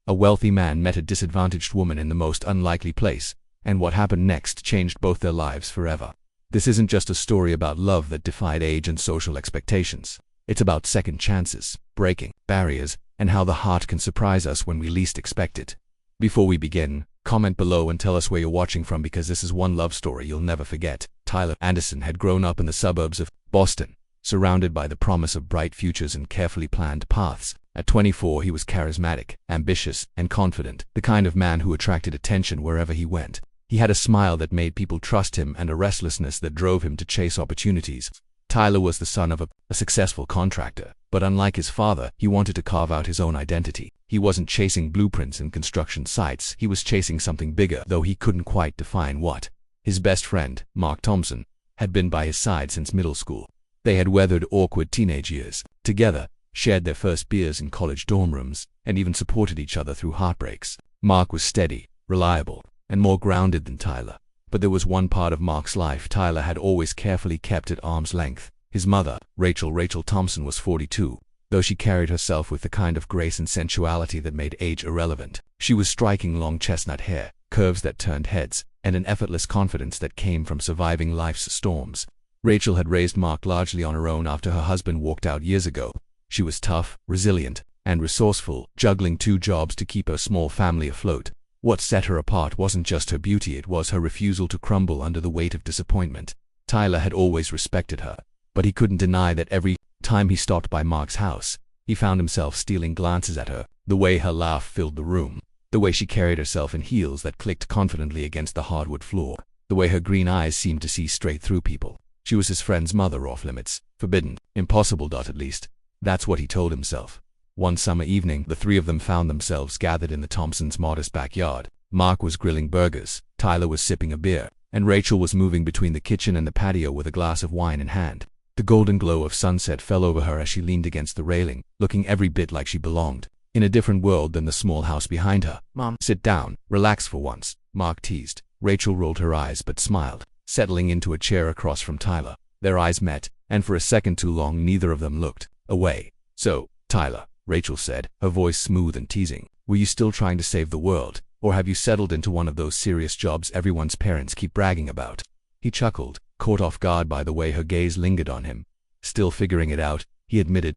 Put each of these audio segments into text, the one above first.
A wealthy man met a disadvantaged woman in the most unlikely place, and what happened next changed both their lives forever. This isn't just a story about love that defied age and social expectations. It's about second chances, breaking barriers, and how the heart can surprise us when we least expect it. Before we begin, comment below and tell us where you're watching from, because this is one love story you'll never forget. Tyler Anderson had grown up in the suburbs of Boston, surrounded by the promise of bright futures and carefully planned paths. At 24, he was charismatic, ambitious, and confident, the kind of man who attracted attention wherever he went. He had a smile that made people trust him and a restlessness that drove him to chase opportunities. Tyler was the son of a successful contractor, but unlike his father, he wanted to carve out his own identity. He wasn't chasing blueprints and construction sites, he was chasing something bigger, though he couldn't quite define what. His best friend, Mark Thompson, had been by his side since middle school. They had weathered awkward teenage years together, shared their first beers in college dorm rooms, and even supported each other through heartbreaks. Mark was steady, reliable, and more grounded than Tyler. But there was one part of Mark's life Tyler had always carefully kept at arm's length. His mother, Rachel Thompson, was 42, though she carried herself with the kind of grace and sensuality that made age irrelevant. She was striking long chestnut hair, curves that turned heads, and an effortless confidence that came from surviving life's storms. Rachel had raised Mark largely on her own after her husband walked out years ago. She was tough, resilient, and resourceful, juggling 2 jobs to keep her small family afloat. What set her apart wasn't just her beauty, it was her refusal to crumble under the weight of disappointment. Tyler had always respected her, but he couldn't deny that every time he stopped by Mark's house, he found himself stealing glances at her. The way her laugh filled the room, the way she carried herself in heels that clicked confidently against the hardwood floor, the way her green eyes seemed to see straight through people. She was his friend's mother, off limits, forbidden, impossible. At least, that's what he told himself. One summer evening, the 3 of them found themselves gathered in the Thompsons' modest backyard. Mark was grilling burgers, Tyler was sipping a beer, and Rachel was moving between the kitchen and the patio with a glass of wine in hand. The golden glow of sunset fell over her as she leaned against the railing, looking every bit like she belonged in a different world than the small house behind her. "Mom, sit down, relax for once," Mark teased. Rachel rolled her eyes but smiled, settling into a chair across from Tyler. Their eyes met, and for a second too long neither of them looked away. "So, Tyler," Rachel said, her voice smooth and teasing, "were you still trying to save the world, or have you settled into one of those serious jobs everyone's parents keep bragging about?" He chuckled, caught off guard by the way her gaze lingered on him. "Still figuring it out," he admitted.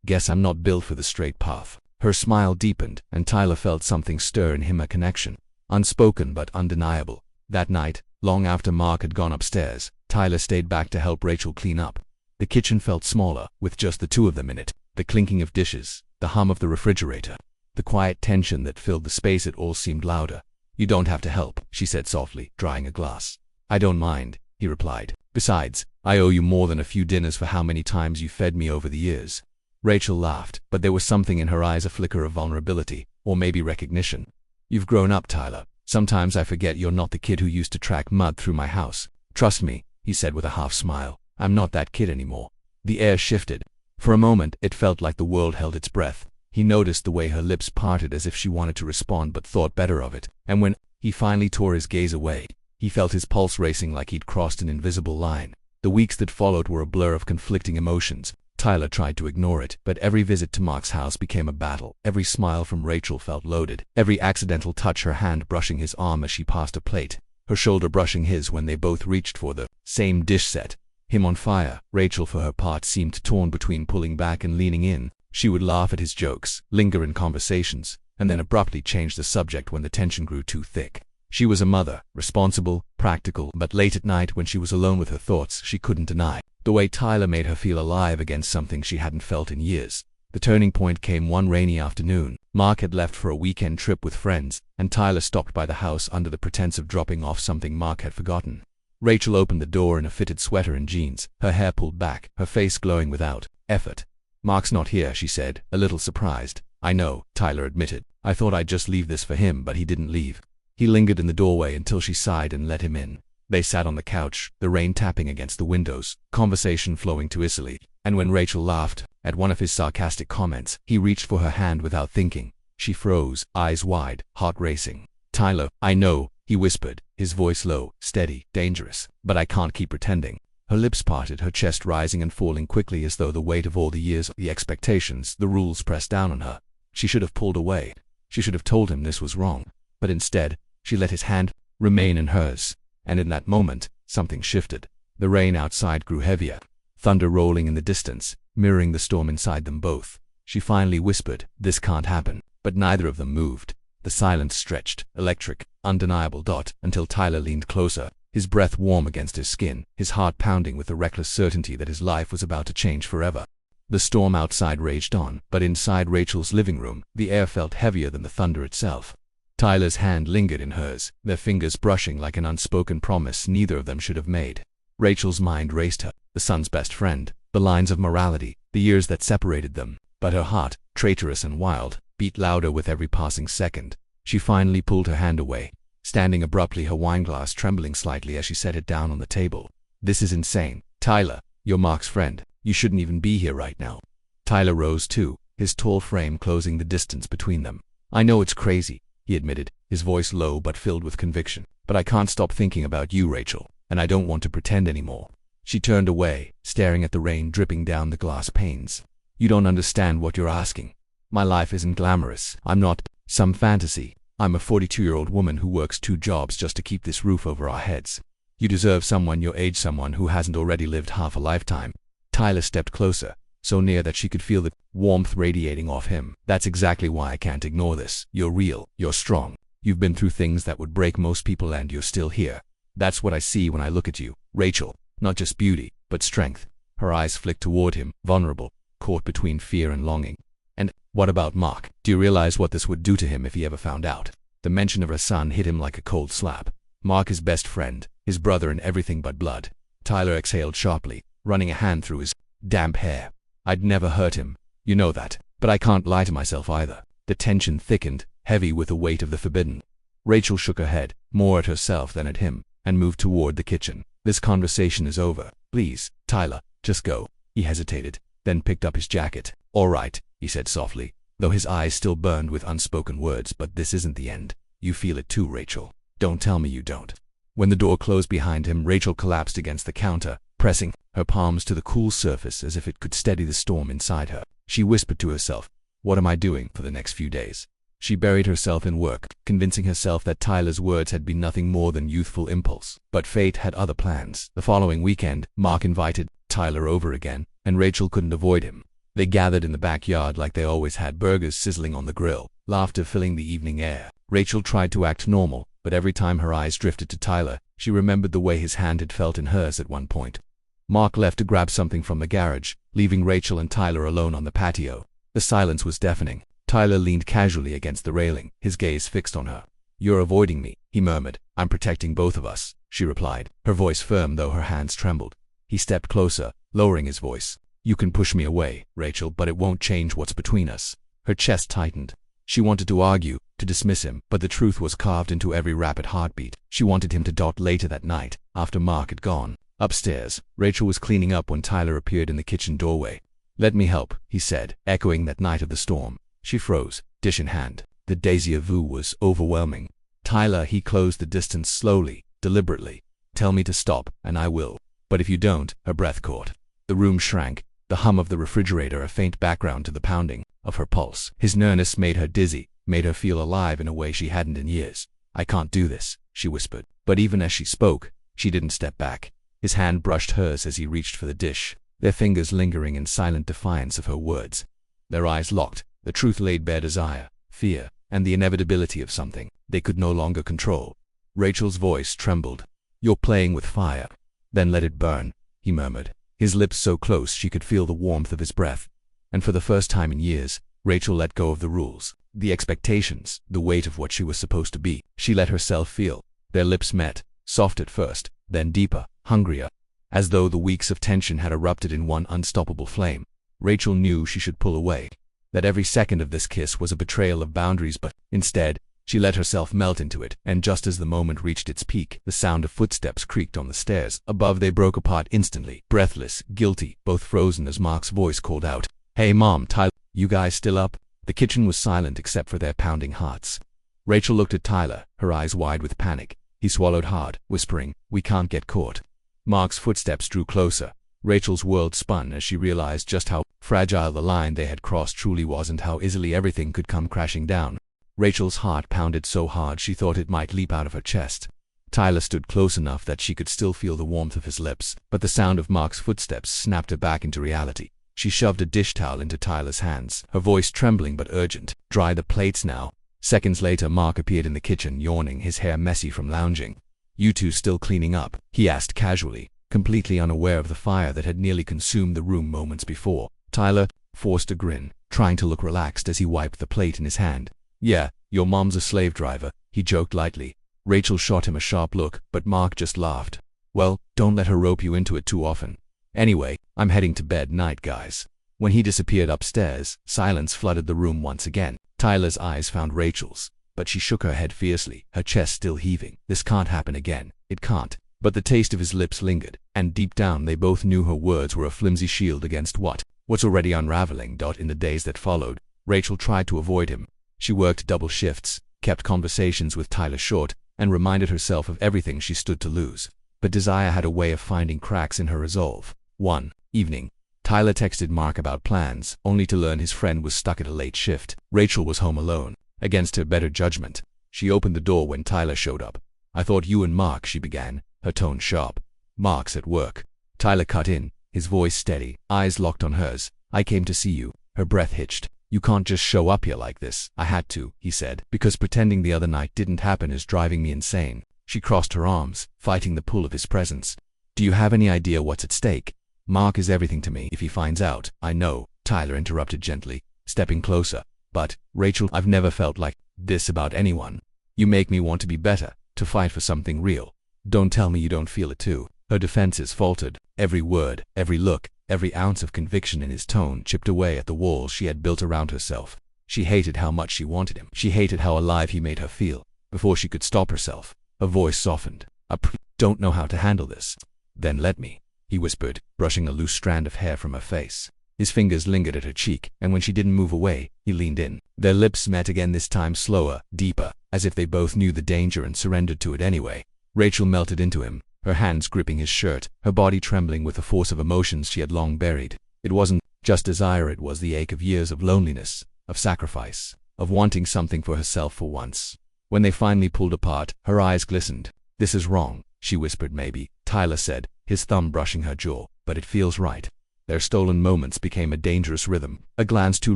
"Guess I'm not built for the straight path." Her smile deepened, and Tyler felt something stir in him, a connection, unspoken but undeniable. That night, long after Mark had gone upstairs, Tyler stayed back to help Rachel clean up. The kitchen felt smaller, with just the 2 of them in it. The clinking of dishes, the hum of the refrigerator, the quiet tension that filled the space, it all seemed louder. "You don't have to help," she said softly, drying a glass. "I don't mind," he replied. "Besides, I owe you more than a few dinners for how many times you fed me over the years." Rachel laughed, but there was something in her eyes, a flicker of vulnerability, or maybe recognition. "You've grown up, Tyler. Sometimes I forget you're not the kid who used to track mud through my house." "Trust me," he said with a half smile, "I'm not that kid anymore." The air shifted. For a moment, it felt like the world held its breath. He noticed the way her lips parted as if she wanted to respond but thought better of it. And when he finally tore his gaze away, he felt his pulse racing like he'd crossed an invisible line. The weeks that followed were a blur of conflicting emotions. Tyler tried to ignore it, but every visit to Mark's house became a battle. Every smile from Rachel felt loaded. Every accidental touch, her hand brushing his arm as she passed a plate, her shoulder brushing his when they both reached for the same dish set. Him on fire. Rachel, for her part, seemed torn between pulling back and leaning in. She would laugh at his jokes, linger in conversations, and then abruptly change the subject when the tension grew too thick. She was a mother, responsible, practical, but late at night when she was alone with her thoughts, she couldn't deny the way Tyler made her feel alive against something she hadn't felt in years. The turning point came one rainy afternoon. Mark had left for a weekend trip with friends, and Tyler stopped by the house under the pretense of dropping off something Mark had forgotten. Rachel opened the door in a fitted sweater and jeans, her hair pulled back, her face glowing without effort. "Mark's not here," she said, a little surprised. "I know," Tyler admitted. "I thought I'd just leave this for him, but he didn't leave." He lingered in the doorway until she sighed and let him in. They sat on the couch, the rain tapping against the windows, conversation flowing too easily. And when Rachel laughed at one of his sarcastic comments, he reached for her hand without thinking. She froze, eyes wide, heart racing. "Tyler, I know," he whispered, his voice low, steady, dangerous, "but I can't keep pretending." Her lips parted, her chest rising and falling quickly as though the weight of all the years, the expectations, the rules pressed down on her. She should have pulled away. She should have told him this was wrong, but instead, she let his hand remain in hers, and in that moment, something shifted. The rain outside grew heavier, thunder rolling in the distance, mirroring the storm inside them both. She finally whispered, "This can't happen," but neither of them moved. The silence stretched, electric, undeniable, until Tyler leaned closer, his breath warm against his skin, his heart pounding with the reckless certainty that his life was about to change forever. The storm outside raged on, but inside Rachel's living room, the air felt heavier than the thunder itself. Tyler's hand lingered in hers, their fingers brushing like an unspoken promise neither of them should have made. Rachel's mind raced her, the son's best friend, the lines of morality, the years that separated them, but her heart, traitorous and wild, beat louder with every passing second. She finally pulled her hand away, standing abruptly, her wineglass trembling slightly as she set it down on the table. "This is insane. Tyler, you're Mark's friend. You shouldn't even be here right now." Tyler rose too, his tall frame closing the distance between them. "I know it's crazy," he admitted, his voice low but filled with conviction, "but I can't stop thinking about you, Rachel, and I don't want to pretend anymore." She turned away, staring at the rain dripping down the glass panes. "You don't understand what you're asking. My life isn't glamorous. I'm not some fantasy. I'm a 42-year-old woman who works 2 jobs just to keep this roof over our heads. You deserve someone your age, someone who hasn't already lived half a lifetime." Tyler stepped closer, so near that she could feel the warmth radiating off him. "That's exactly why I can't ignore this. You're real. You're strong. You've been through things that would break most people, and you're still here. That's what I see when I look at you, Rachel. Not just beauty, but strength." Her eyes flicked toward him, vulnerable, caught between fear and longing. "And what about Mark? Do you realize what this would do to him if he ever found out?" The mention of her son hit him like a cold slap. Mark, his best friend, his brother and everything but blood. Tyler exhaled sharply, running a hand through his damp hair. "I'd never hurt him. You know that. But I can't lie to myself either." The tension thickened, heavy with the weight of the forbidden. Rachel shook her head, more at herself than at him, and moved toward the kitchen. "This conversation is over. Please, Tyler, just go." He hesitated, then picked up his jacket. "All right," he said softly, though his eyes still burned with unspoken words, "but this isn't the end. You feel it too, Rachel. Don't tell me you don't." When the door closed behind him, Rachel collapsed against the counter, pressing her palms to the cool surface as if it could steady the storm inside her. She whispered to herself, "What am I doing for the next few days?" She buried herself in work, convincing herself that Tyler's words had been nothing more than youthful impulse. But fate had other plans. The following weekend, Mark invited Tyler over again, and Rachel couldn't avoid him. They gathered in the backyard like they always had, burgers sizzling on the grill, laughter filling the evening air. Rachel tried to act normal, but every time her eyes drifted to Tyler, she remembered the way his hand had felt in hers at one point. Mark left to grab something from the garage, leaving Rachel and Tyler alone on the patio. The silence was deafening. Tyler leaned casually against the railing, his gaze fixed on her. "You're avoiding me," he murmured. "I'm protecting both of us," she replied, her voice firm though her hands trembled. He stepped closer, lowering his voice. "You can push me away, Rachel, but it won't change what's between us." Her chest tightened. She wanted to argue, to dismiss him, but the truth was carved into every rapid heartbeat. She wanted him to. Later that night, after Mark had gone. Upstairs, Rachel was cleaning up when Tyler appeared in the kitchen doorway. "Let me help," he said, echoing that night of the storm. She froze, dish in hand. The déjà vu was overwhelming. "Tyler," he closed the distance slowly, deliberately. "Tell me to stop, and I will. But if you don't," her breath caught. The room shrank, the hum of the refrigerator a faint background to the pounding of her pulse. His nearness made her dizzy, made her feel alive in a way she hadn't in years. "I can't do this," she whispered. But even as she spoke, she didn't step back. His hand brushed hers as he reached for the dish, their fingers lingering in silent defiance of her words. Their eyes locked. The truth laid bare desire, fear, and the inevitability of something they could no longer control. Rachel's voice trembled. "You're playing with fire. Then let it burn," he murmured, his lips so close she could feel the warmth of his breath. And for the first time in years, Rachel let go of the rules, the expectations, the weight of what she was supposed to be. She let herself feel. Their lips met, soft at first, then deeper, hungrier, as though the weeks of tension had erupted in one unstoppable flame. Rachel knew she should pull away, that every second of this kiss was a betrayal of boundaries, but instead, she let herself melt into it, and just as the moment reached its peak, the sound of footsteps creaked on the stairs. Above they broke apart instantly, breathless, guilty, both frozen as Mark's voice called out, "Hey Mom, Tyler, you guys still up?" The kitchen was silent except for their pounding hearts. Rachel looked at Tyler, her eyes wide with panic. He swallowed hard, whispering, "We can't get caught." Mark's footsteps drew closer. Rachel's world spun as she realized just how fragile the line they had crossed truly was and how easily everything could come crashing down. Rachel's heart pounded so hard she thought it might leap out of her chest. Tyler stood close enough that she could still feel the warmth of his lips, but the sound of Mark's footsteps snapped her back into reality. She shoved a dish towel into Tyler's hands, her voice trembling but urgent. "Dry the plates now." Seconds later, Mark appeared in the kitchen, yawning, his hair messy from lounging. "You two still cleaning up?" he asked casually, completely unaware of the fire that had nearly consumed the room moments before. Tyler forced a grin, trying to look relaxed as he wiped the plate in his hand. "Yeah, your mom's a slave driver," he joked lightly. Rachel shot him a sharp look, but Mark just laughed. "Well, don't let her rope you into it too often. Anyway, I'm heading to bed. Night, guys." When he disappeared upstairs, silence flooded the room once again. Tyler's eyes found Rachel's, but she shook her head fiercely, her chest still heaving. This can't happen again. It can't. But the taste of his lips lingered, and deep down they both knew her words were a flimsy shield against what's already unraveling. In the days that followed, Rachel tried to avoid him. She worked double shifts, kept conversations with Tyler short, and reminded herself of everything she stood to lose. But desire had a way of finding cracks in her resolve. One evening, Tyler texted Mark about plans, only to learn his friend was stuck at a late shift. Rachel was home alone. Against her better judgment, she opened the door when Tyler showed up. "I thought you and Mark," she began, her tone sharp. "Mark's at work." Tyler cut in, his voice steady, eyes locked on hers. "I came to see you." Her breath hitched. "You can't just show up here like this." "I had to," he said, "because pretending the other night didn't happen is driving me insane." She crossed her arms, fighting the pull of his presence. "Do you have any idea what's at stake? Mark is everything to me. If he finds out—" "I know," Tyler interrupted gently, stepping closer. "But, Rachel, I've never felt like this about anyone. You make me want to be better, to fight for something real. Don't tell me you don't feel it too." Her defenses faltered. Every word, every look, every ounce of conviction in his tone chipped away at the walls she had built around herself. She hated how much she wanted him. She hated how alive he made her feel. Before she could stop herself, her voice softened. "I don't know how to handle this." "Then let me," he whispered, brushing a loose strand of hair from her face. His fingers lingered at her cheek, and when she didn't move away, he leaned in. Their lips met again, this time slower, deeper, as if they both knew the danger and surrendered to it anyway. Rachel melted into him, her hands gripping his shirt, her body trembling with the force of emotions she had long buried. It wasn't just desire, it was the ache of years of loneliness, of sacrifice, of wanting something for herself for once. When they finally pulled apart, her eyes glistened. "This is wrong," she whispered. "Maybe," Tyler said, his thumb brushing her jaw, "but it feels right." Their stolen moments became a dangerous rhythm. A glance too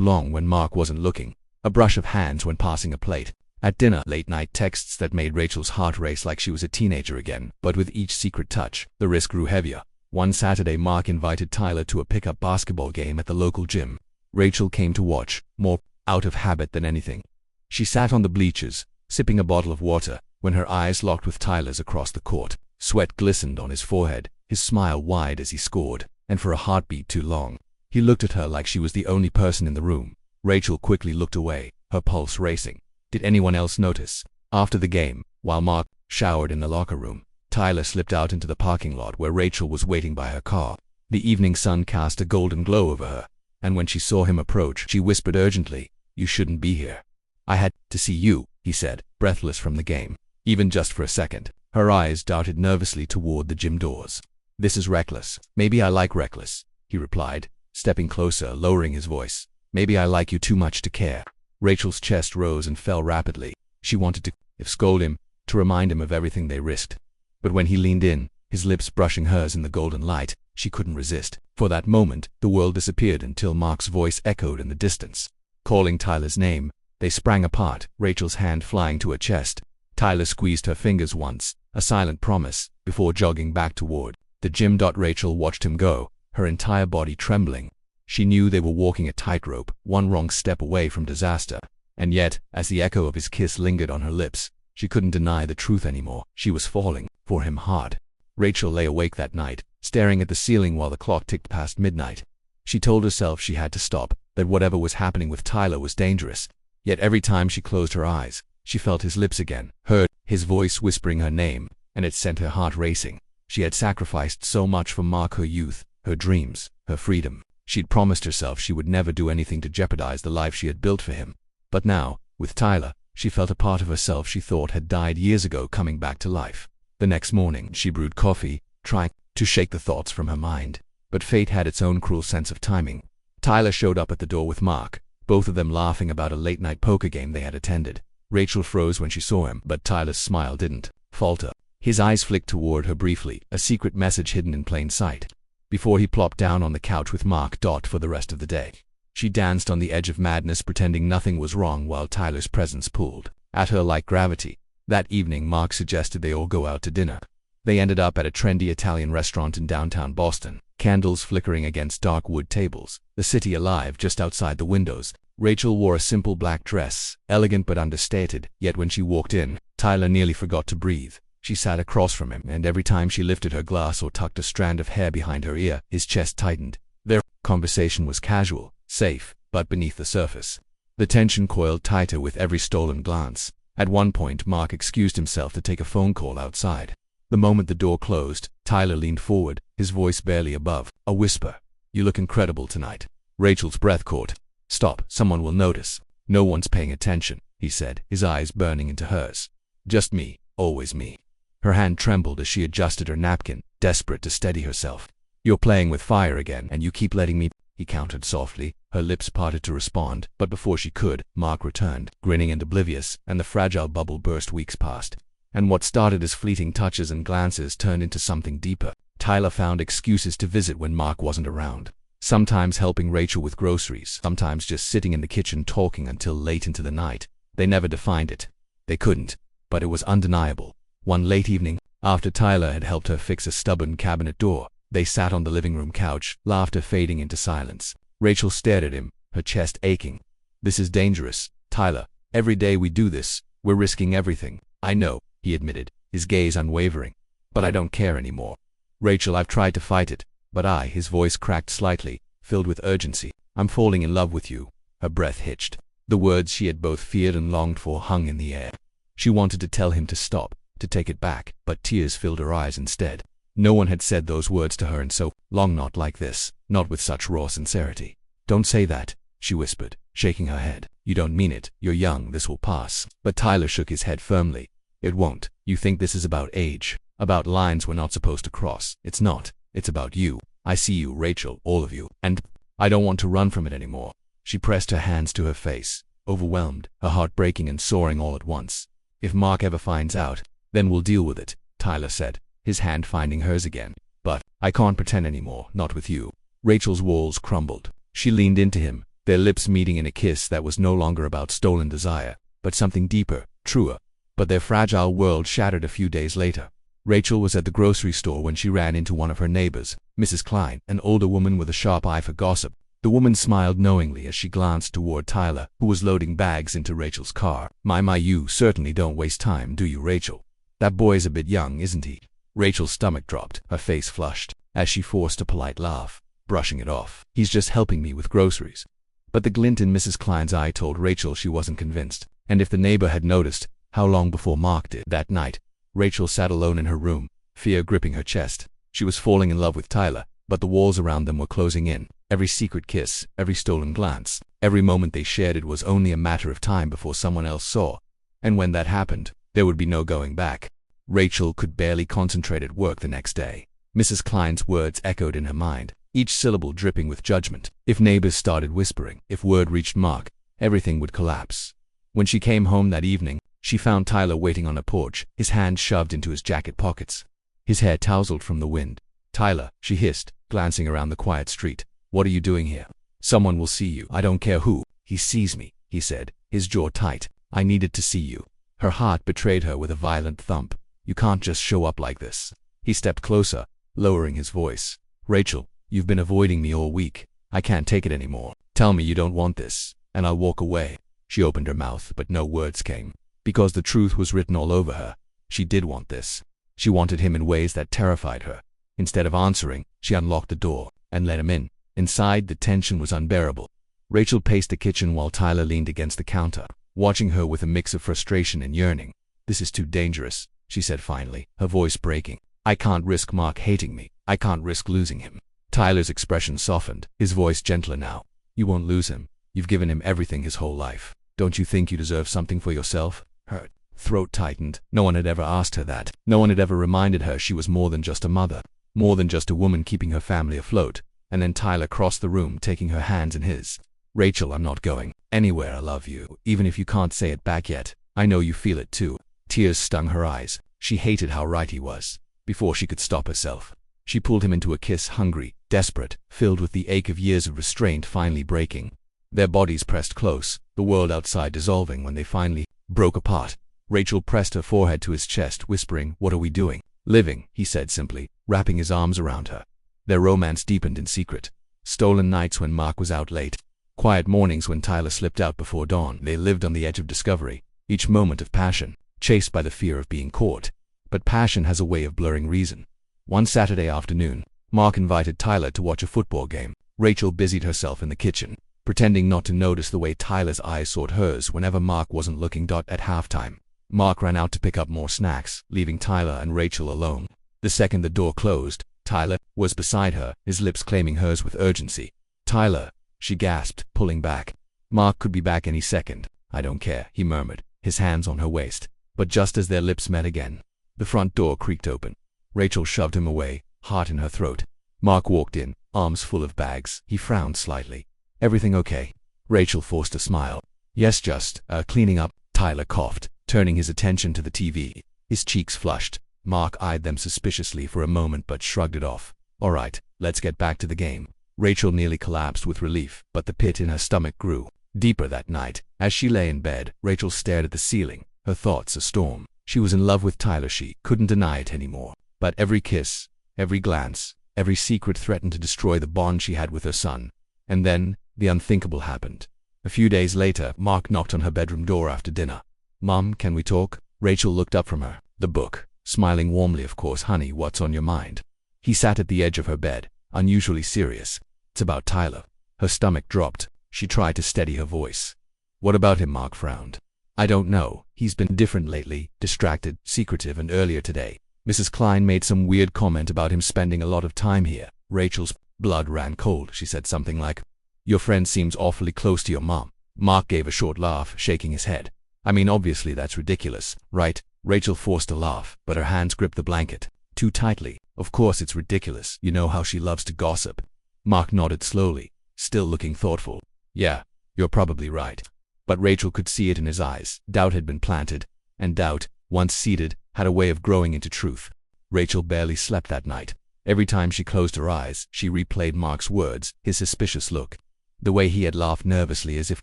long when Mark wasn't looking. A brush of hands when passing a plate. At dinner, late-night texts that made Rachel's heart race like she was a teenager again. But with each secret touch, the risk grew heavier. One Saturday, Mark invited Tyler to a pickup basketball game at the local gym. Rachel came to watch, more out of habit than anything. She sat on the bleachers, sipping a bottle of water, when her eyes locked with Tyler's across the court. Sweat glistened on his forehead, his smile wide as he scored, and for a heartbeat too long. He looked at her like she was the only person in the room. Rachel quickly looked away, her pulse racing. Did anyone else notice? After the game, while Mark showered in the locker room, Tyler slipped out into the parking lot where Rachel was waiting by her car. The evening sun cast a golden glow over her, and when she saw him approach, she whispered urgently, "You shouldn't be here." "I had to see you," he said, breathless from the game. Even just for a second, her eyes darted nervously toward the gym doors. "This is reckless." "Maybe I like reckless," he replied, stepping closer, lowering his voice. "Maybe I like you too much to care." Rachel's chest rose and fell rapidly. She wanted to scold him, to remind him of everything they risked. But when he leaned in, his lips brushing hers in the golden light, she couldn't resist. For that moment, the world disappeared until Mark's voice echoed in the distance. Calling Tyler's name, they sprang apart, Rachel's hand flying to her chest. Tyler squeezed her fingers once, a silent promise, before jogging back toward the gym. Rachel watched him go, her entire body trembling. She knew they were walking a tightrope, one wrong step away from disaster. And yet, as the echo of his kiss lingered on her lips, she couldn't deny the truth anymore. She was falling for him hard. Rachel lay awake that night, staring at the ceiling while the clock ticked past midnight. She told herself she had to stop, that whatever was happening with Tyler was dangerous. Yet every time she closed her eyes, she felt his lips again, heard his voice whispering her name, and it sent her heart racing. She had sacrificed so much for Mark, her youth, her dreams, her freedom. She'd promised herself she would never do anything to jeopardize the life she had built for him. But now, with Tyler, she felt a part of herself she thought had died years ago coming back to life. The next morning, she brewed coffee, trying to shake the thoughts from her mind. But fate had its own cruel sense of timing. Tyler showed up at the door with Mark, both of them laughing about a late-night poker game they had attended. Rachel froze when she saw him, but Tyler's smile didn't falter. His eyes flicked toward her briefly, a secret message hidden in plain sight, before he plopped down on the couch with Mark for the rest of the day. She danced on the edge of madness, pretending nothing was wrong while Tyler's presence pulled at her like gravity. That evening, Mark suggested they all go out to dinner. They ended up at a trendy Italian restaurant in downtown Boston, candles flickering against dark wood tables, the city alive just outside the windows. Rachel wore a simple black dress, elegant but understated, yet when she walked in, Tyler nearly forgot to breathe. She sat across from him, and every time she lifted her glass or tucked a strand of hair behind her ear, his chest tightened. Their conversation was casual, safe, but beneath the surface, the tension coiled tighter with every stolen glance. At one point, Mark excused himself to take a phone call outside. The moment the door closed, Tyler leaned forward, his voice barely above a whisper. "You look incredible tonight." Rachel's breath caught. "Stop, someone will notice." "No one's paying attention," he said, his eyes burning into hers. "Just me, always me." Her hand trembled as she adjusted her napkin, desperate to steady herself. "You're playing with fire again, and you keep letting me," he countered softly. Her lips parted to respond, but before she could, Mark returned, grinning and oblivious, and the fragile bubble burst weeks past. And what started as fleeting touches and glances turned into something deeper. Tyler found excuses to visit when Mark wasn't around. Sometimes helping Rachel with groceries, sometimes just sitting in the kitchen talking until late into the night. They never defined it. They couldn't, but it was undeniable. One late evening, after Tyler had helped her fix a stubborn cabinet door, they sat on the living room couch, laughter fading into silence. Rachel stared at him, her chest aching. "This is dangerous, Tyler. Every day we do this, we're risking everything." "I know," he admitted, his gaze unwavering. "But I don't care anymore. Rachel, I've tried to fight it, but his voice cracked slightly, filled with urgency. "I'm falling in love with you." Her breath hitched. The words she had both feared and longed for hung in the air. She wanted to tell him to stop, to take it back, but tears filled her eyes instead. No one had said those words to her in so long, not like this, not with such raw sincerity. "Don't say that," she whispered, shaking her head. "You don't mean it. You're young, this will pass." But Tyler shook his head firmly. "It won't. You think this is about age, about lines we're not supposed to cross. It's not. It's about you. I see you, Rachel, all of you, and I don't want to run from it anymore." She pressed her hands to her face, overwhelmed, her heart breaking and soaring all at once. "If Mark ever finds out, then we'll deal with it," Tyler said, his hand finding hers again. "But I can't pretend anymore, not with you." Rachel's walls crumbled. She leaned into him, their lips meeting in a kiss that was no longer about stolen desire, but something deeper, truer. But their fragile world shattered a few days later. Rachel was at the grocery store when she ran into one of her neighbors, Mrs. Klein, an older woman with a sharp eye for gossip. The woman smiled knowingly as she glanced toward Tyler, who was loading bags into Rachel's car. My, you certainly don't waste time, do you, Rachel? That boy's a bit young, isn't he?" Rachel's stomach dropped, her face flushed, as she forced a polite laugh, brushing it off. "He's just helping me with groceries." But the glint in Mrs. Klein's eye told Rachel she wasn't convinced. And if the neighbor had noticed, how long before Mark did? That night, Rachel sat alone in her room, fear gripping her chest. She was falling in love with Tyler, but the walls around them were closing in. Every secret kiss, every stolen glance, every moment they shared, it was only a matter of time before someone else saw. And when that happened, there would be no going back. Rachel could barely concentrate at work the next day. Mrs. Klein's words echoed in her mind, each syllable dripping with judgment. If neighbors started whispering, if word reached Mark, everything would collapse. When she came home that evening, she found Tyler waiting on a porch, his hands shoved into his jacket pockets. His hair tousled from the wind. "Tyler," she hissed, glancing around the quiet street. "What are you doing here? Someone will see you. I don't care who." "He sees me," he said, his jaw tight. "I needed to see you." Her heart betrayed her with a violent thump. "You can't just show up like this." He stepped closer, lowering his voice. "Rachel, you've been avoiding me all week. I can't take it anymore. Tell me you don't want this, and I'll walk away." She opened her mouth, but no words came. Because the truth was written all over her. She did want this. She wanted him in ways that terrified her. Instead of answering, she unlocked the door and let him in. Inside, the tension was unbearable. Rachel paced the kitchen while Tyler leaned against the counter, watching her with a mix of frustration and yearning. "This is too dangerous," she said finally, her voice breaking. "I can't risk Mark hating me. I can't risk losing him." Tyler's expression softened, his voice gentler now. "You won't lose him. You've given him everything his whole life. Don't you think you deserve something for yourself?" Her throat tightened. No one had ever asked her that. No one had ever reminded her she was more than just a mother, more than just a woman keeping her family afloat. And then Tyler crossed the room, taking her hands in his. "Rachel, I'm not going anywhere. I love you, even if you can't say it back yet." I know you feel it too. Tears stung her eyes. She hated how right he was. Before she could stop herself, she pulled him into a kiss, hungry, desperate, filled with the ache of years of restraint finally breaking. Their bodies pressed close, the world outside dissolving when they finally broke apart. Rachel pressed her forehead to his chest, whispering, "What are we doing?" "Living," he said simply, wrapping his arms around her. Their romance deepened in secret. Stolen nights when Mark was out late. Quiet mornings when Tyler slipped out before dawn. They lived on the edge of discovery, each moment of passion, chased by the fear of being caught. But passion has a way of blurring reason. One Saturday afternoon, Mark invited Tyler to watch a football game. Rachel busied herself in the kitchen, pretending not to notice the way Tyler's eyes sought hers whenever Mark wasn't looking. At halftime, Mark ran out to pick up more snacks, leaving Tyler and Rachel alone. The second the door closed, Tyler was beside her, his lips claiming hers with urgency. "Tyler," she gasped, pulling back. "Mark could be back any second." "I don't care," he murmured, his hands on her waist. But just as their lips met again, the front door creaked open. Rachel shoved him away, heart in her throat. Mark walked in, arms full of bags. He frowned slightly. "Everything okay?" Rachel forced a smile. "Yes, just, cleaning up." Tyler coughed, turning his attention to the TV. His cheeks flushed. Mark eyed them suspiciously for a moment but shrugged it off. "All right, let's get back to the game." Rachel nearly collapsed with relief, but the pit in her stomach grew deeper that night. As she lay in bed, Rachel stared at the ceiling, her thoughts a storm. She was in love with Tyler, she couldn't deny it anymore. But every kiss, every glance, every secret threatened to destroy the bond she had with her son. And then, the unthinkable happened. A few days later, Mark knocked on her bedroom door after dinner. "Mom, can we talk?" Rachel looked up from her, the book, smiling warmly. "Of course, honey, what's on your mind?" He sat at the edge of her bed, unusually serious. "It's about Tyler." Her stomach dropped. She tried to steady her voice. "What about him?" Mark frowned. "I don't know. He's been different lately, distracted, secretive, and earlier today, Mrs. Klein made some weird comment about him spending a lot of time here." Rachel's blood ran cold. She said something like, "Your friend seems awfully close to your mom." Mark gave a short laugh, shaking his head. "I mean, obviously that's ridiculous, right?" Rachel forced a laugh, but her hands gripped the blanket too tightly. "Of course it's ridiculous. You know how she loves to gossip." Mark nodded slowly, still looking thoughtful. "Yeah, you're probably right." But Rachel could see it in his eyes. Doubt had been planted, and doubt, once seeded, had a way of growing into truth. Rachel barely slept that night. Every time she closed her eyes, she replayed Mark's words, his suspicious look, the way he had laughed nervously as if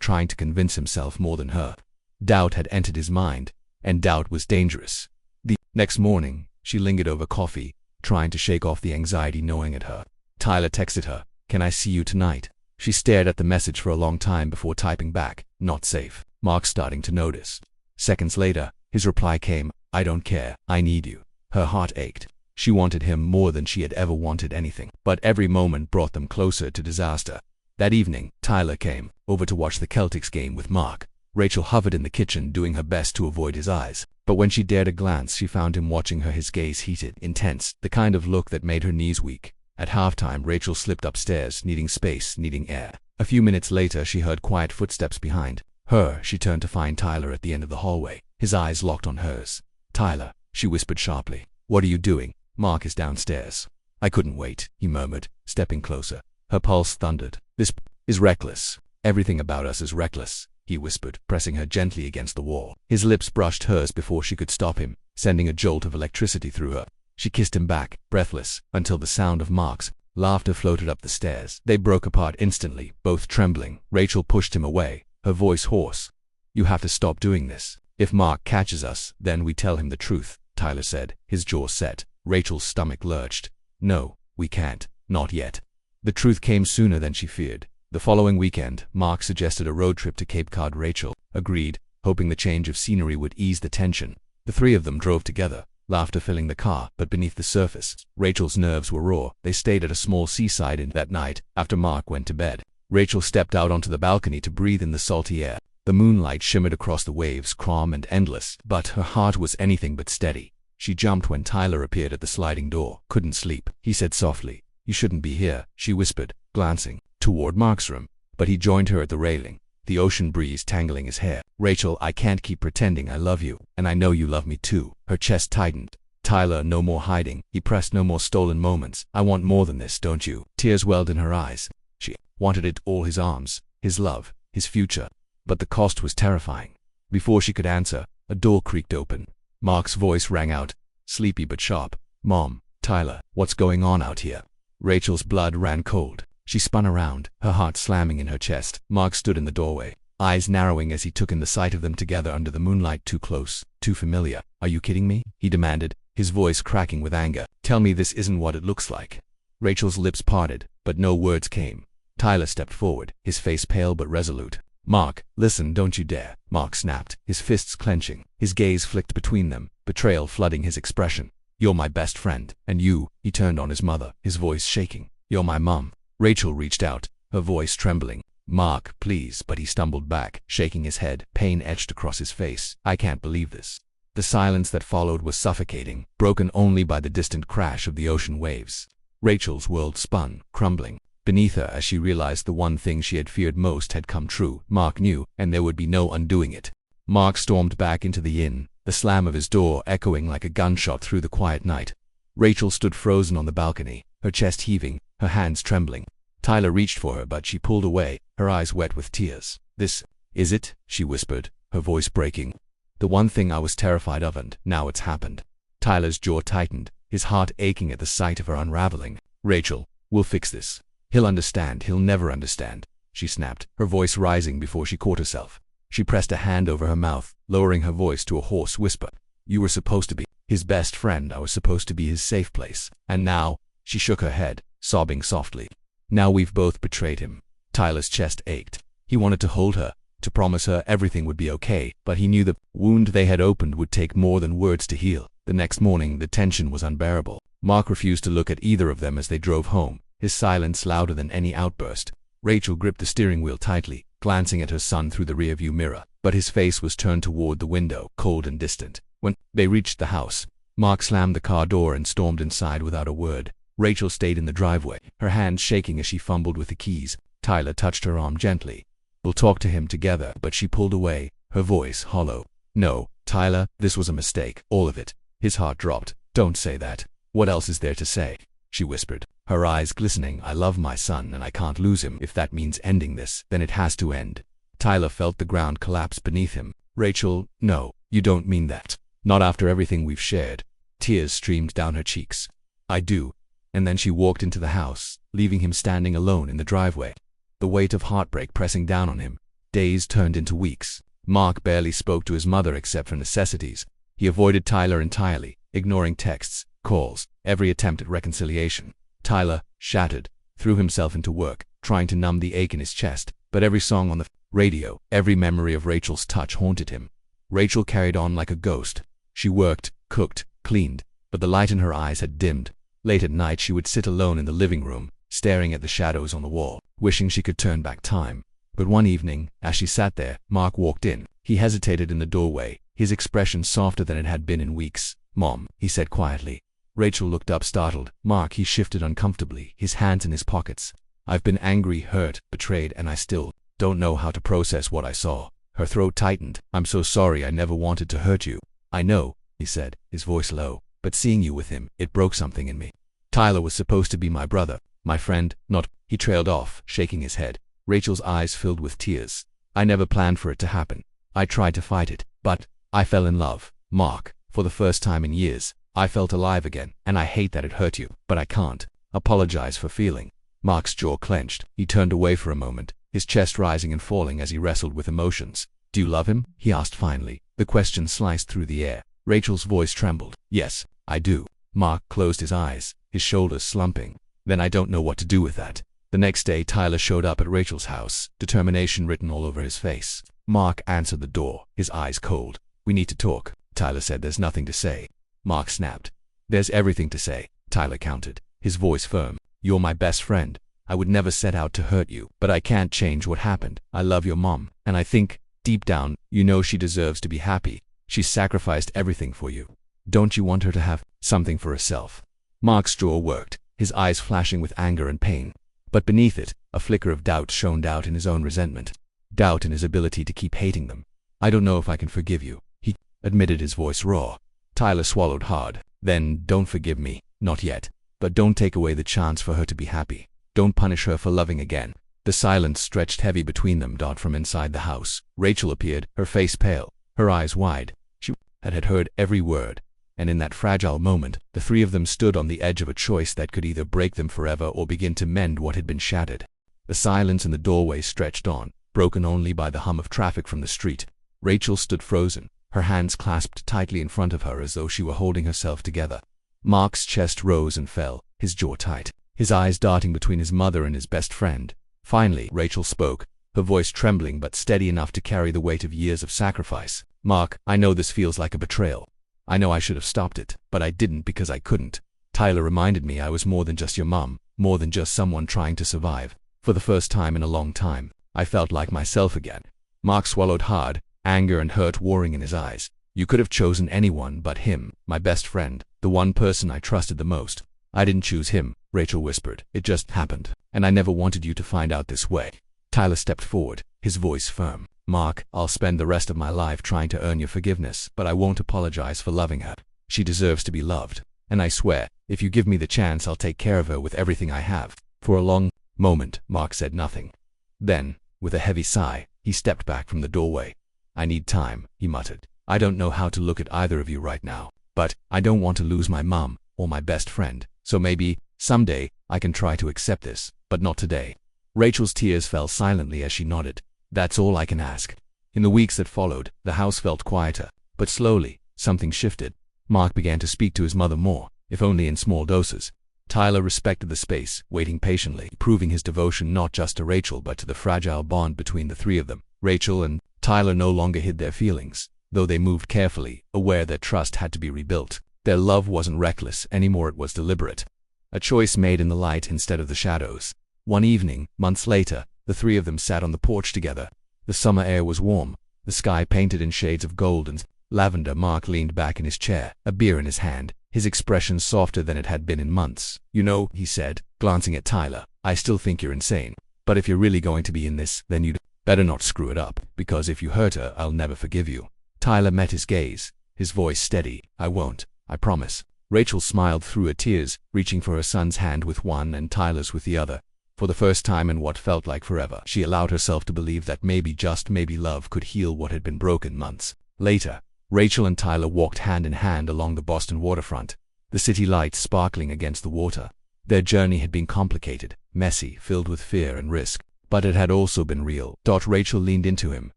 trying to convince himself more than her. Doubt had entered his mind, and doubt was dangerous. The next morning, she lingered over coffee, trying to shake off the anxiety gnawing at her. Tyler texted her, "Can I see you tonight?" She stared at the message for a long time before typing back, "Not safe." Mark starting to notice. Seconds later, his reply came, "I don't care, I need you." Her heart ached. She wanted him more than she had ever wanted anything. But every moment brought them closer to disaster. That evening, Tyler came over to watch the Celtics game with Mark. Rachel hovered in the kitchen, doing her best to avoid his eyes. But when she dared a glance, she found him watching her, his gaze heated, intense, the kind of look that made her knees weak. At halftime, Rachel slipped upstairs, needing space, needing air. A few minutes later, she heard quiet footsteps behind her. She turned to find Tyler at the end of the hallway, his eyes locked on hers. "Tyler," she whispered sharply. "What are you doing?" "Mark is downstairs." "I couldn't wait," he murmured, stepping closer. Her pulse thundered. "This is reckless. Everything about us is reckless," he whispered, pressing her gently against the wall. His lips brushed hers before she could stop him, sending a jolt of electricity through her. She kissed him back, breathless, until the sound of Mark's laughter floated up the stairs. They broke apart instantly, both trembling. Rachel pushed him away, her voice hoarse. "You have to stop doing this. If Mark catches us, then we tell him the truth," Tyler said, his jaw set. Rachel's stomach lurched. "No, we can't. Not yet." The truth came sooner than she feared. The following weekend, Mark suggested a road trip to Cape Cod. Rachel agreed, hoping the change of scenery would ease the tension. The three of them drove together, laughter filling the car, but beneath the surface, Rachel's nerves were raw. They stayed at a small seaside inn that night, after Mark went to bed. Rachel stepped out onto the balcony to breathe in the salty air. The moonlight shimmered across the waves, calm and endless, but her heart was anything but steady. She jumped when Tyler appeared at the sliding door. "Couldn't sleep," he said softly. "You shouldn't be here," she whispered, glancing toward Mark's room. But he joined her at the railing, the ocean breeze tangling his hair. "Rachel, I can't keep pretending I love you, and I know you love me too." Her chest tightened. "Tyler, no more hiding." He pressed, "No more stolen moments. I want more than this, don't you?" Tears welled in her eyes. She wanted it all, his arms, his love, his future. But the cost was terrifying. Before she could answer, A door creaked open. Mark's voice rang out, sleepy but sharp. "Mom, Tyler, what's going on out here?" Rachel's blood ran cold. She spun around, her heart slamming in her chest. Mark stood in the doorway, eyes narrowing as he took in the sight of them together under the moonlight. Too close, too familiar. "Are you kidding me?" he demanded, his voice cracking with anger. "Tell me this isn't what it looks like." Rachel's lips parted, but no words came. Tyler stepped forward, his face pale but resolute. "Mark, listen, don't you dare," Mark snapped, his fists clenching. His gaze flicked between them, betrayal flooding his expression. "You're my best friend, and you," he turned on his mother, his voice shaking. "You're my mom." Rachel reached out, her voice trembling. "Mark, please," but he stumbled back, shaking his head, pain etched across his face. "I can't believe this." The silence that followed was suffocating, broken only by the distant crash of the ocean waves. Rachel's world spun, crumbling beneath her as she realized the one thing she had feared most had come true. Mark knew, and there would be no undoing it. Mark stormed back into the inn, the slam of his door echoing like a gunshot through the quiet night. Rachel stood frozen on the balcony, her chest heaving, her hands trembling. Tyler reached for her, but she pulled away, her eyes wet with tears. "This is it?" she whispered, her voice breaking. "The one thing I was terrified of, and now it's happened." Tyler's jaw tightened, his heart aching at the sight of her unraveling. "Rachel, we'll fix this. He'll understand. He'll never understand," she snapped, her voice rising before she caught herself. She pressed a hand over her mouth, lowering her voice to a hoarse whisper. "You were supposed to be his best friend. I was supposed to be his safe place. And now—" She shook her head, sobbing softly. "Now we've both betrayed him." Tyler's chest ached. He wanted to hold her, to promise her everything would be okay, but he knew the wound they had opened would take more than words to heal. The next morning, the tension was unbearable. Mark refused to look at either of them as they drove home, his silence louder than any outburst. Rachel gripped the steering wheel tightly, glancing at her son through the rearview mirror, but his face was turned toward the window, cold and distant. When they reached the house, Mark slammed the car door and stormed inside without a word. Rachel stayed in the driveway, her hands shaking as she fumbled with the keys. Tyler touched her arm gently. "We'll talk to him together," but she pulled away, her voice hollow. "No, Tyler, this was a mistake, all of it." His heart dropped. "Don't say that." "What else is there to say?" she whispered, her eyes glistening. "I love my son, and I can't lose him. If that means ending this, then it has to end." Tyler felt the ground collapse beneath him. "Rachel, no, you don't mean that. Not after everything we've shared." Tears streamed down her cheeks. "I do." And then she walked into the house, leaving him standing alone in the driveway, the weight of heartbreak pressing down on him. Days turned into weeks. Mark barely spoke to his mother except for necessities. He avoided Tyler entirely, ignoring texts, calls, every attempt at reconciliation. Tyler, shattered, threw himself into work, trying to numb the ache in his chest, but every song on the radio, every memory of Rachel's touch haunted him. Rachel carried on like a ghost. She worked, cooked, cleaned, but the light in her eyes had dimmed. Late at night she would sit alone in the living room, staring at the shadows on the wall, wishing she could turn back time. But one evening, as she sat there, Mark walked in. He hesitated in the doorway, his expression softer than it had been in weeks. "Mom," he said quietly. Rachel looked up, startled. "Mark," he shifted uncomfortably, his hands in his pockets. "I've been angry, hurt, betrayed, and I still don't know how to process what I saw." Her throat tightened. "I'm so sorry. I never wanted to hurt you." "I know," he said, his voice low, "but seeing you with him, it broke something in me. Tyler was supposed to be my brother, my friend, not—" He trailed off, shaking his head. Rachel's eyes filled with tears. "I never planned for it to happen. I tried to fight it, but I fell in love, Mark. For the first time in years, I felt alive again, and I hate that it hurt you, but I can't apologize for feeling." Mark's jaw clenched. He turned away for a moment, his chest rising and falling as he wrestled with emotions. "Do you love him?" he asked finally. The question sliced through the air. Rachel's voice trembled. "Yes, I do." Mark closed his eyes, his shoulders slumping. "Then I don't know what to do with that." The next day, Tyler showed up at Rachel's house, determination written all over his face. Mark answered the door, his eyes cold. "We need to talk," Tyler said. "There's nothing to say." Mark snapped. "There's everything to say," Tyler countered, his voice firm. "You're my best friend. I would never set out to hurt you, but I can't change what happened. I love your mom, and I think, deep down, you know she deserves to be happy. She's sacrificed everything for you. Don't you want her to have something for herself?" Mark's jaw worked, his eyes flashing with anger and pain. But beneath it, a flicker of doubt shone, doubt in his own resentment, doubt in his ability to keep hating them. "I don't know if I can forgive you," he admitted, his voice raw. Tyler swallowed hard. "Then don't forgive me, not yet. But don't take away the chance for her to be happy. Don't punish her for loving again." The silence stretched heavy between them. From inside the house, Rachel appeared, her face pale, her eyes wide. She had heard every word, and in that fragile moment, the three of them stood on the edge of a choice that could either break them forever or begin to mend what had been shattered. The silence in the doorway stretched on, broken only by the hum of traffic from the street. Rachel stood frozen, her hands clasped tightly in front of her as though she were holding herself together. Mark's chest rose and fell, his jaw tight, his eyes darting between his mother and his best friend. Finally, Rachel spoke, her voice trembling but steady enough to carry the weight of years of sacrifice. "Mark, I know this feels like a betrayal. I know I should have stopped it, but I didn't because I couldn't. Tyler reminded me I was more than just your mom, more than just someone trying to survive. For the first time in a long time, I felt like myself again." Mark swallowed hard, anger and hurt warring in his eyes. "You could have chosen anyone but him, my best friend, the one person I trusted the most." "I didn't choose him," Rachel whispered. "It just happened, and I never wanted you to find out this way." Tyler stepped forward, his voice firm. "Mark, I'll spend the rest of my life trying to earn your forgiveness, but I won't apologize for loving her. She deserves to be loved, and I swear, if you give me the chance, I'll take care of her with everything I have." For a long moment, Mark said nothing. Then, with a heavy sigh, he stepped back from the doorway. "I need time," he muttered. "I don't know how to look at either of you right now, but I don't want to lose my mom or my best friend, so maybe, someday, I can try to accept this, but not today." Rachel's tears fell silently as she nodded. "That's all I can ask." In the weeks that followed, the house felt quieter, but slowly, something shifted. Mark began to speak to his mother more, if only in small doses. Tyler respected the space, waiting patiently, proving his devotion not just to Rachel but to the fragile bond between the three of them. Rachel and Tyler no longer hid their feelings, though they moved carefully, aware that trust had to be rebuilt. Their love wasn't reckless anymore, it was deliberate. A choice made in the light instead of the shadows. One evening, months later, the three of them sat on the porch together. The summer air was warm, the sky painted in shades of gold and lavender. Mark leaned back in his chair, a beer in his hand, his expression softer than it had been in months. "You know," he said, glancing at Tyler, "I still think you're insane. But if you're really going to be in this, then you'd better not screw it up, because if you hurt her, I'll never forgive you." Tyler met his gaze, his voice steady. "I won't, I promise." Rachel smiled through her tears, reaching for her son's hand with one and Tyler's with the other. For the first time in what felt like forever, she allowed herself to believe that maybe, just maybe, love could heal what had been broken months later. Rachel and Tyler walked hand in hand along the Boston waterfront, the city lights sparkling against the water. Their journey had been complicated, messy, filled with fear and risk, but it had also been real. Rachel leaned into him,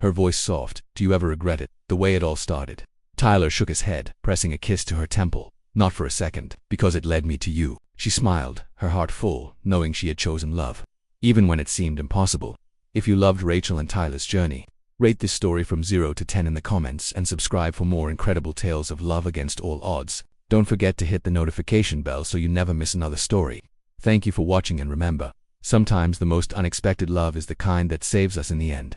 her voice soft. "Do you ever regret it, the way it all started?" Tyler shook his head, pressing a kiss to her temple. "Not for a second, because it led me to you." She smiled, her heart full, knowing she had chosen love, even when it seemed impossible. If you loved Rachel and Tyler's journey, rate this story from 0 to 10 in the comments and subscribe for more incredible tales of love against all odds. Don't forget to hit the notification bell so you never miss another story. Thank you for watching, and remember, sometimes the most unexpected love is the kind that saves us in the end.